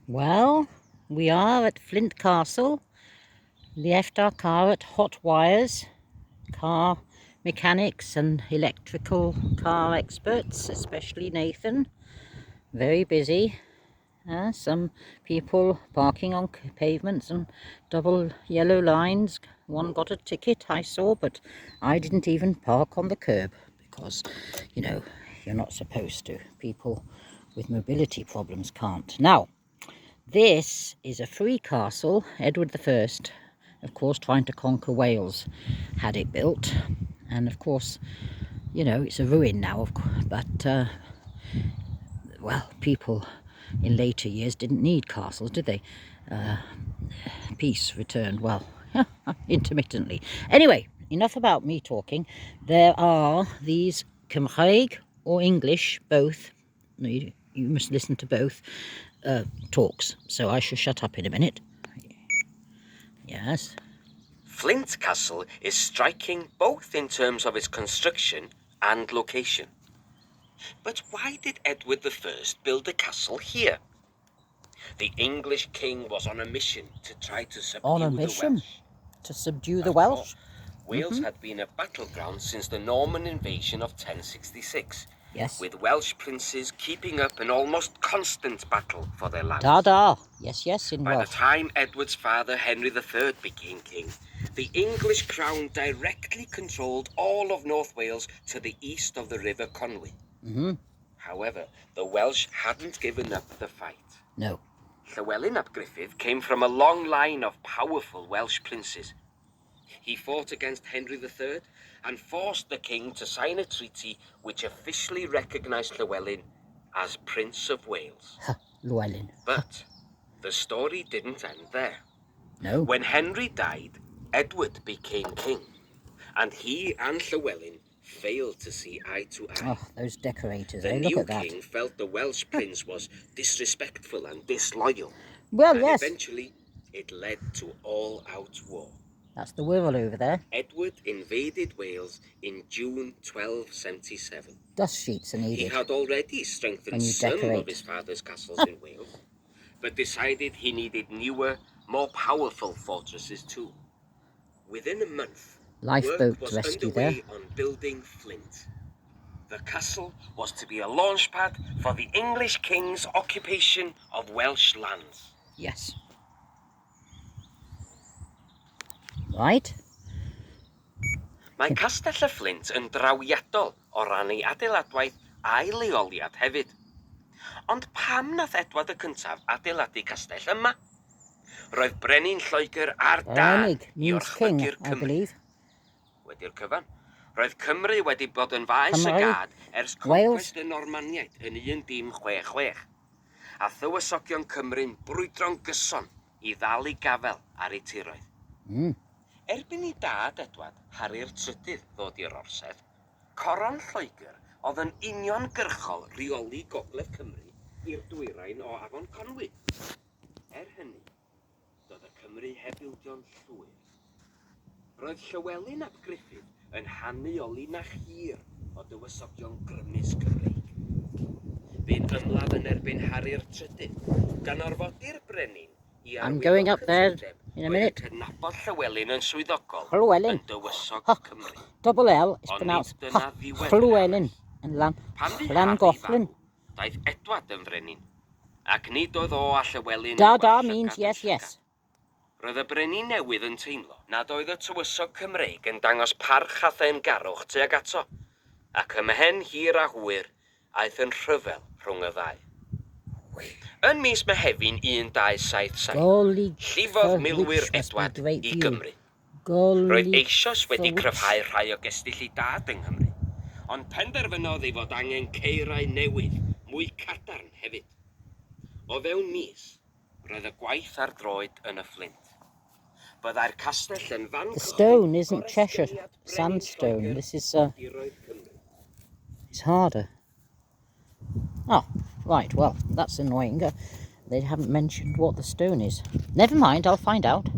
Well, we are at Flint Castle. Left our car at Hotwires, car mechanics and electrical car experts, especially Nathan. Very busy. Some people parking on pavements and double yellow lines. One got a ticket, I saw, but I didn't even park on the curb because, you know, you're not supposed to. People with mobility problems can't. Now, this is a free castle. Edward I, of course, trying to conquer Wales, had it built. And of course, you know, it's a ruin now, of course, but, well, people in later years didn't need castles, did they? Peace returned, well, intermittently. Anyway, enough about me talking. There are these Cymraig or English, both. You must listen to both talks, so I shall shut up in a minute. Yes. Flint Castle is striking both in terms of its construction and location. But why did Edward I build a castle here? The English king was on a mission to try to subdue the Welsh. To subdue the Welsh? Wales had been a battleground since the Norman invasion of 1066. Yes. With Welsh princes keeping up an almost constant battle for their lands. Yes, in By Welsh. the time Edward's father, Henry III, became king, the English crown directly controlled all of North Wales to the east of the River Conwy. However, the Welsh hadn't given up the fight. No. Llywelyn ap Gruffydd came from a long line of powerful Welsh princes. He fought against Henry III and forced the king to sign a treaty which officially recognised Llywelyn as Prince of Wales. Llewellyn. But the story didn't end there. No. When Henry died, Edward became king, and he and Llywelyn failed to see eye to eye. Oh, those decorators, The look new at that. king felt the Welsh prince was disrespectful and disloyal. Well, and yes. Eventually, it led to all-out war. That's the Wirral over there. Edward invaded Wales in June 1277. Dust sheets are needed. He had already strengthened some of his father's castles in Wales, but decided he needed newer, more powerful fortresses too. Within a month, Lifeboat work was rescue underway there. on building Fflint. The castle was to be a launchpad for the English king's occupation of Welsh lands. Yes. Right. Mae Castell y Fflint yn drawiadol o ran ei adeiladwaith a'i leoliad hefyd. Ond pam nath Edward y cyntaf adeiladu castell yma? Roedd brenin Lloegr ar dad i orchfygu'r Cymru. Wedi'r cyfan, roedd Cymru wedi bod yn faes y gad ers conquest y Normaniaid yn 1166. A thywysogion Cymru'n brwydro'n gyson i ddal i gafel ar eu tiroedd. Erbyn i dad Edward, Harri'r Trydydd, ddod i'r orsedd, Coron Lloegr oedd yn uniongyrchol reoli gogledd Cymru i'r dwyrain o Afon Conwy. Hynny, doedd y Cymru heb ildion llwyr. Roedd Llywelyn ap Gruffydd yn hannu o linach hir o dywysogion grymus Cymreig. Bu'n ymladd yn erbyn Harri'r Trydydd, gan orfodi'r brenin. I'm going up there in a minute. Llywelyn yn swyddogol Llywelyn. yn dywysog Cymru. Double L is pronounced Llywelyn yn Llangollen. Daeth Edward yn frenin, ac nid oedd o a Llywelyn yn Da means yes. Roedd y brenin newydd yn teimlo nad oedd y tywysog Cymreig yn dangos parch a theyrngarwch tuag ato, ac ymhen hir a hwyr aeth yn rhyfel rhwng y ddau. Yn mis Mehefin 1277, llifodd milwyr Edward i Gymru. Roedd eisoes wedi cryfhau rhai o gestyllu dad yng Nghymru, ond penderfynodd ei fod angen ceirau newydd, mwy cadarn hefyd. O fewn mis, roedd y gwaith ar droed yn y Fflint. Byddai'r castell yn fan The stone isn't Cheshire sandstone. This is it's harder. Oh, right, well, that's annoying. They haven't mentioned what the stone is. Never mind, I'll find out.